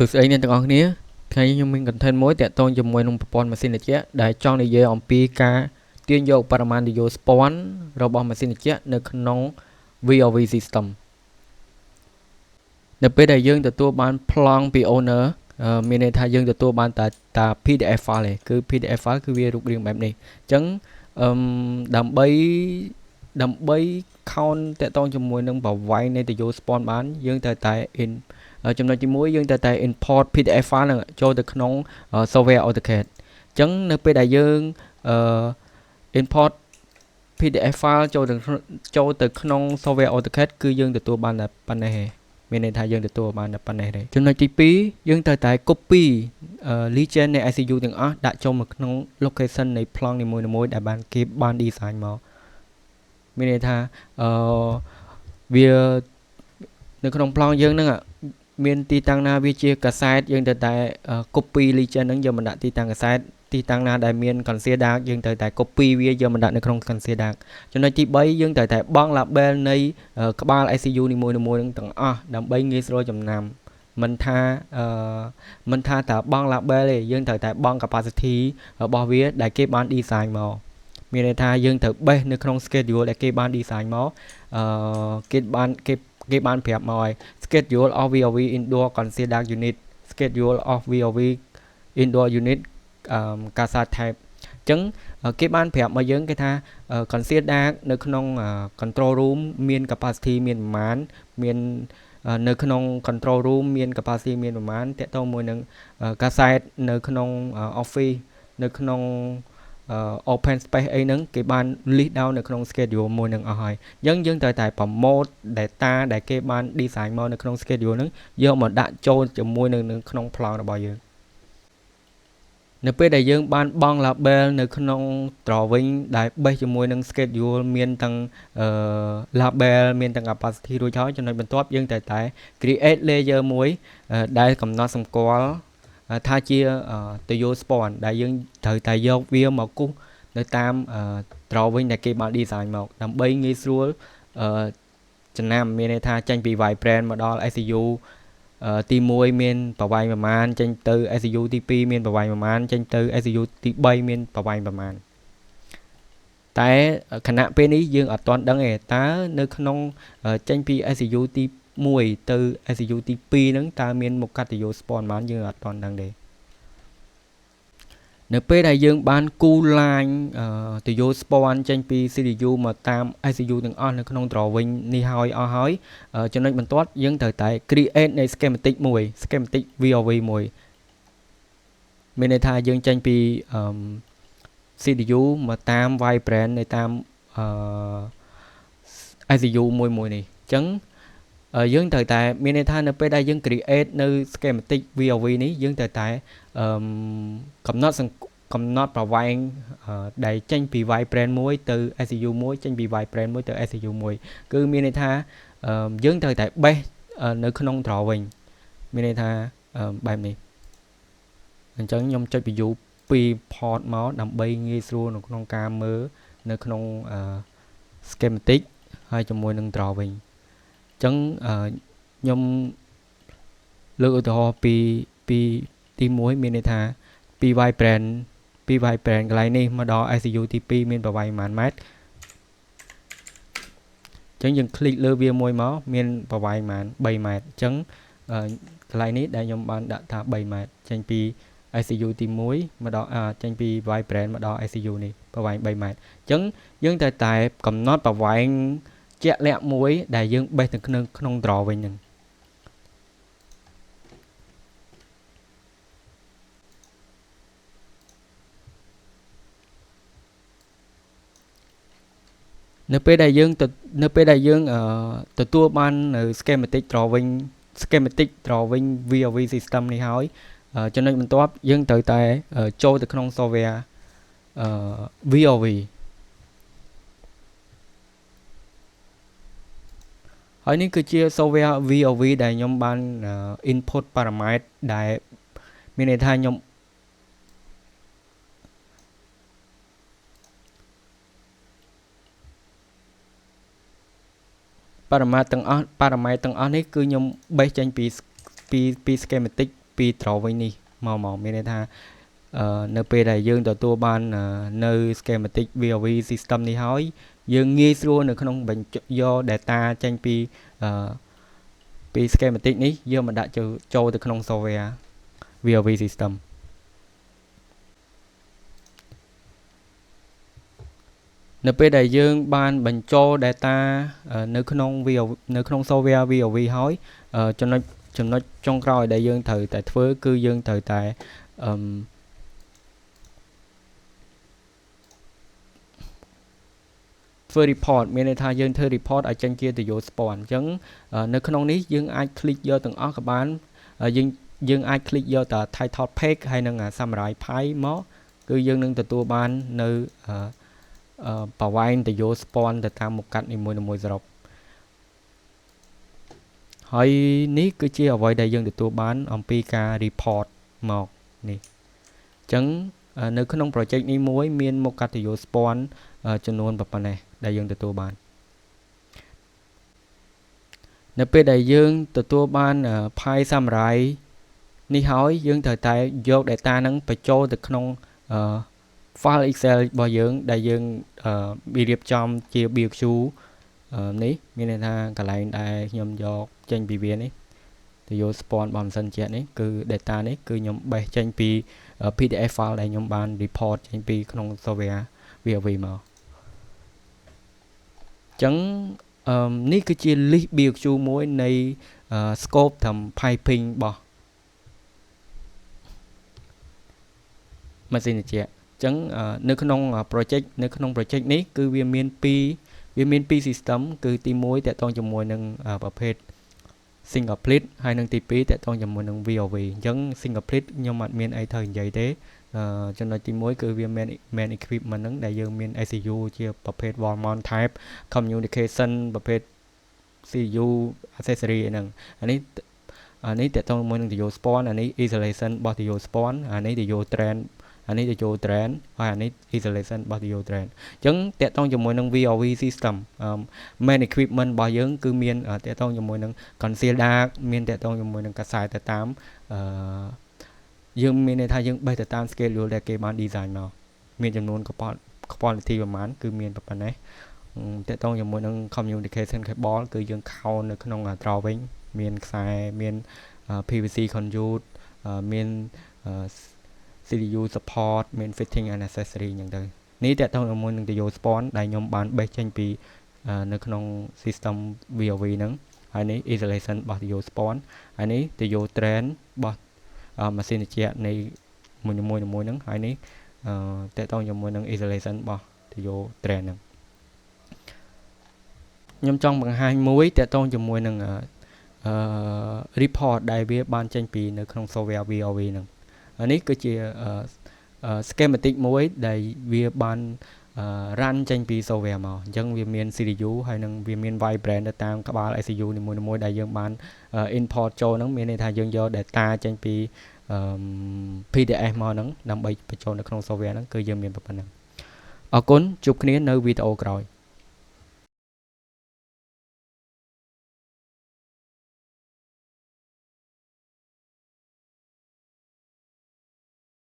សួស្តីអ្នកទាំងអស់គ្នាថ្ងៃនេះខ្ញុំមាន content មួយតាក់ទងជាមួយនឹងប្រព័ន្ធម៉ាស៊ីនត្រជាក់ដែលចង់និយាយអំពីការទាញយកបរិមាណរយោស្ពាន់របស់ម៉ាស៊ីនត្រជាក់នៅក្នុង VOV system នៅពេលដែលយើងទទួលបានប្លង់ពី owner មានន័យថាយើងទទួលបានតែ PDF file ទេគឺ PDF file គឺវារូបរាងបែបនេះអញ្ចឹងដើម្បី count តាក់ទងជាមួយនឹងប្រវែងនៃរយោស្ពាន់បានយើងត្រូវតែ ចំណុចទី1យើងត្រូវតែ import PDF file នឹងចូលទៅក្នុង software AutoCAD អញ្ចឹងនៅពេលដែលយើងimport PDF file ចូលទៅក្នុង software AutoCAD គឺយើងទទួលបានតែប៉ុណ្ណេះទេមានន័យថាយើងទទួលបានតែប៉ុណ្ណេះទេចំណុចទី2យើងត្រូវតែ copy legend នៃ ICU ទាំងអស់ដាក់ចូលមកក្នុង location នៃប្លង់នីមួយៗដែលគេបាន design មកមានន័យថាវានៅក្នុងប្លង់យើងហ្នឹងមានទីតាំងណាវាជាកាសែតយើងត្រូវតែ copy legend ហ្នឹងយកមកដាក់ទីតាំងកាសែតទីតាំងណាដែលមាន conceal dark យើងត្រូវតែ copy វាយកមកដាក់នៅក្នុង conceal dark ចំណុចទី3យើងត្រូវតែបង់ label នៃក្បាល ICU នីមួយៗហ្នឹងទាំងអស់ដើម្បីងាយស្រួលចំណាំមិនថាតើបង់ label ទេយើងត្រូវតែបង់ capacity របស់វាដែលគេបាន design មកមានន័យថាយើងត្រូវបេះនៅក្នុង schedule ដែលគេបាន design មកគេបានប្រាប់មកហើយ schedule of VOV indoor conceal dark unit schedule of VOV indoor unit CASA type អញ្ចឹងគេបានប្រាប់មកយើងគេថា conceal dark នៅក្នុង control room មាន capacity មានប្រមាណមាននៅក្នុង control room មាន capacity មានប្រមាណតកតទៅមួយនឹងកាសែតនៅក្នុង office នៅក្នុង open space អីហ្នឹងគេបាន list down នៅក្នុង schedule មួយនឹងអស់ហើយអញ្ចឹងយើងត្រូវតែ promote data ដែលគេបាន design មកនៅក្នុង schedule ហ្នឹងយកមកដាក់ចូលជាមួយនៅក្នុងប្លង់របស់យើងនៅពេលដែលយើងបានបង់ label នៅក្នុង drawing ដែល base ជាមួយនឹង schedule មានទាំងlabel មានទាំង capacity រួចហើយចំណុចបន្ទាប់យើងត្រូវតែ create layer មួយដែលកំណត់សម្គាល់ថាជាទយោស្ពាន់ដែលយើងត្រូវតែយកវាមកគូសនៅតាម drawing ដែលគេបាន design មកដើម្បីងាយស្រួលចំណាំមានន័យថាចេញពី vibrant មកដល់ ICU ទី1មានប្រវែងប្រមាណចេញទៅ ICU ទី2មានប្រវែងប្រមាណចេញទៅ ICU ទី3មានប្រវែងប្រមាណតែខណៈពេលនេះយើងអត់ទាន់ដឹងទេតើនៅក្នុងចេញពី ICU ទី1ទៅ ICU ទី2ហ្នឹងតើមានមុខកាត់ទយោស្ពាន់ប៉ុន្មានយើងអត់ទាន់ដឹងទេនៅពេលដែលយើងបានគូរ line ទយោស្ពាន់ចេញពី CDU មកតាម ICU ទាំងអស់នៅក្នុង drawing នេះហើយអស់ហើយចំណុចបន្ទាប់យើងត្រូវតែ create នៃ schematic មួយ schematic VOV មួយមានន័យថាយើងចេញពី CDU មកតាម vibrant នៅតាមICU មួយនេះអញ្ចឹងយើងត្រូវតែមានន័យថានៅពេលដែលយើង create នៅ schematic VOV នេះយើងត្រូវតែកំណត់ប្រវែងដែលចេញពី vibrant មួយទៅ ICU មួយចេញពី vibrant មួយទៅ ICU មួយគឺមានន័យថាយើងត្រូវតែ base នៅក្នុង drawing មានន័យថាបែបនេះអញ្ចឹងខ្ញុំចុច view 2 port មកដើម្បីងាយស្រួលនៅក្នុងការមើលនៅក្នុង schematic ហើយជាមួយនឹង drawing អញ្ចឹងខ្ញុំលើកឧទាហរណ៍ពីទី1មានន័យថាពី vibrant កន្លែងនេះមកដល់ ICU ទី2មានប្រវែងប៉ុន្មានម៉ែត្រអញ្ចឹងយើង click លើវាមួយមកមានប្រវែងប៉ុន្មាន3ម៉ែត្រអញ្ចឹងកន្លែងនេះដែលខ្ញុំបានដាក់ថា3ម៉ែត្រចេញពី ICU ទី1មកដល់ចេញពី vibrant មកដល់ ICU នេះប្រវែង3ម៉ែត្រអញ្ចឹងយើងត្រូវតែកំណត់ប្រវែងជាក់លាក់មួយដែលយើងបេះទៅក្នុង drawing ហ្នឹងនៅពេលដែលយើងទទួលបាននៅ schematic drawing VOV system នេះហើយចំណុចបន្ទាប់យើងត្រូវតែចូលទៅក្នុង software VOV ហើយនេះគឺជា software VOV ដែលខ្ញុំបាន input parameter ដែលមានន័យថាខ្ញុំparameter ទាំងអស់នេះគឺខ្ញុំបេះចេញពី schematic ពី drawing នេះមកមានន័យថានៅពេលដែលយើងទទួលបាននៅ schematic VOV system នេះហើយយើងងាយស្រួលនៅក្នុងបញ្យក data ចេញពី schematic នេះយើងមកដាក់ចូលទៅក្នុង software VOV system នៅពេលដែលយើងបានបញ្ចូល data នៅក្នុង software VOV ហើយចំណុចចុងក្រោយដែលយើងត្រូវតែធ្វើគឺយើងត្រូវតែធ្វើ report មានន័យថាយើងធ្វើ report ឲ្យចេញជាទៅយក spawn អញ្ចឹងនៅក្នុងនេះយើងអាច click យកទាំងអស់ក៏បានយើងអាច click យកតែ title page ហើយនឹង summary page មកគឺយើងនឹងទទួលបាននៅប្រវែងទៅយក spawn ទៅតាមមុខកាត់នីមួយៗសរុបហើយនេះគឺជាអ្វីដែលយើងទទួលបានអំពីការ report មកនេះអញ្ចឹងនៅក្នុង project នេះមួយមានមុខកាត់ទៅយក spawn ចំនួនប៉ុណ្ណេះដែលយើងទទួលបាននៅពេលដែលយើងទទួលបាន file summary នេះហើយយើងត្រូវតែយក data ហ្នឹងបញ្ចូលទៅក្នុងfile Excel របស់យើងដែលយើងរៀបចំជា BQ នេះមានន័យថាកន្លែងដែលខ្ញុំយកចេញពីវានេះទៅយក spawn របស់ម៉ាស៊ីនជែកនេះគឺ data នេះគឺខ្ញុំបេះចេញពី PDF file ដែលខ្ញុំបាន report ចេញពីក្នុង software VOV មកអញ្ចឹងនេះគឺជា list BQ មួយនៃ scope តាម piping របស់ម៉ាស៊ីនជែកអញ្ចឹងនៅក្នុង project នេះគឺវាមានពីរ system គឺទី1តកតងជាមួយនឹងប្រភេទ single plit ហើយនឹងទី2តកតងជាមួយនឹង VOV អញ្ចឹង single plit ខ្ញុំអត់មានអីត្រូវនិយាយទេចំណុចទី1គឺវា main equipment ហ្នឹងដែលយើងមាន ECU ជាប្រភេទ wall mount type communication ប្រភេទ CU accessory ហ្នឹងអានេះតកតងជាមួយនឹង Dio spawn អានេះ isolation របស់ Dio spawn អានេះ Dio drain អានេះ Dio drain ហើយអានេះ isolation របស់ Dio drain អញ្ចឹងតកតងជាមួយនឹង VOV system main equipment របស់យើងគឺមានតកតងជាមួយនឹង conceal dark មានតកតងជាមួយនឹងកាសែទៅតាមយើងមានន័យថាយើងបេះទៅតាម schedule ដែលគេបាន design មកមានចំនួន quality ប្រហែលគឺមានប៉ុណ្ណេះតកតងជាមួយនឹង communication cable គឺយើង count នៅក្នុង drawing មានខ្សែមាន PVC conduit មាន CDU support មាន fitting and accessory អញ្ចឹងទៅនេះតកតងជាមួយនឹង Dio spawn ដែលខ្ញុំបានបេះចេញពីនៅក្នុង system VOV ហ្នឹងហើយនេះ isolation របស់ Dio spawn ហើយនេះ Dio drain របស់ម៉ាស៊ីនត្រជាក់នៃមួយហ្នឹងហើយនេះតកតងជាមួយនឹង isolation របស់ Dio drain ហ្នឹងខ្ញុំចង់បង្ហាញមួយតកតងជាមួយនឹងreport ដែលវាបានចេញពីនៅក្នុង software VOV ហ្នឹងនេះគឺជា schematic មួយដែលវាបាន run ចេញពី software មកអញ្ចឹងវាមាន CDU ហើយនឹងវាមាន vibrate ទៅតាមក្បាល ECU នីមួយៗដែលយើងបាន import ចូលហ្នឹងមានន័យថាយើងយក data ចេញពី PDF មកហ្នឹងដើម្បីបញ្ចូលនៅក្នុង software ហ្នឹងគឺយើងមានប៉ុណ្ណឹងអរគុណជួបគ្នានៅវីដេអូក្រោយ